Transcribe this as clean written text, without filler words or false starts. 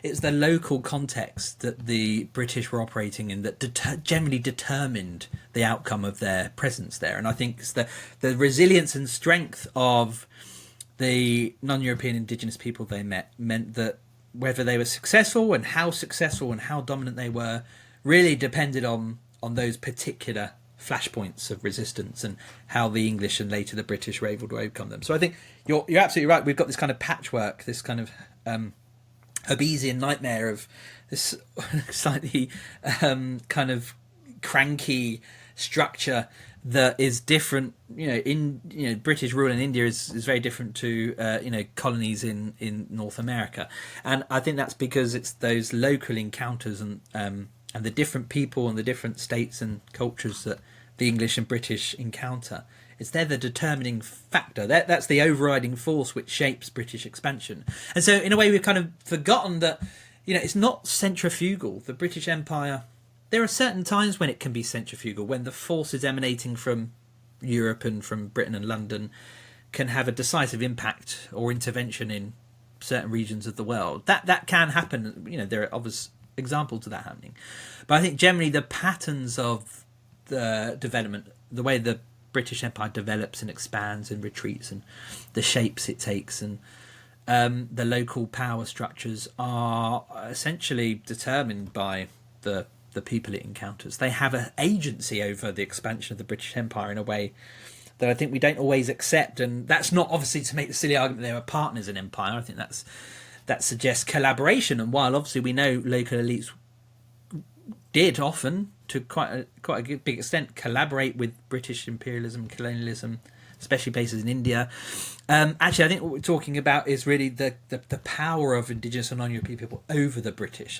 it's the local context that the British were operating in that generally determined the outcome of their presence there. And I think it's the resilience and strength of the non-European indigenous people they meant that whether they were successful and how dominant they were really depended on those particular flashpoints of resistance and how the English and later the British were able to overcome them. So I think you're absolutely right. We've got this kind of patchwork, this kind of Hobbesian nightmare of this slightly kind of cranky structure that is different. British rule in India is very different to colonies in North America, and I think that's because it's those local encounters and the different people and the different states and cultures that the English and British encounter. They're the determining factor. That's the overriding force which shapes British expansion. And so in a way we've kind of forgotten that, it's not centrifugal. The British Empire, there are certain times when it can be centrifugal, when the forces emanating from Europe and from Britain and London can have a decisive impact or intervention in certain regions of the world. That can happen. There are obvious examples of that happening. But I think generally the patterns of the development, the way the British Empire develops and expands and retreats and the shapes it takes and the local power structures are essentially determined by the people it encounters. They have an agency over the expansion of the British Empire in a way that I think we don't always accept. And that's not obviously to make the silly argument they were partners in empire. I think that suggests collaboration. And while obviously we know local elites did often, to quite a big extent, collaborate with British imperialism, colonialism, especially places in India. Actually, I think what we're talking about is really the power of indigenous and non-European people over the British.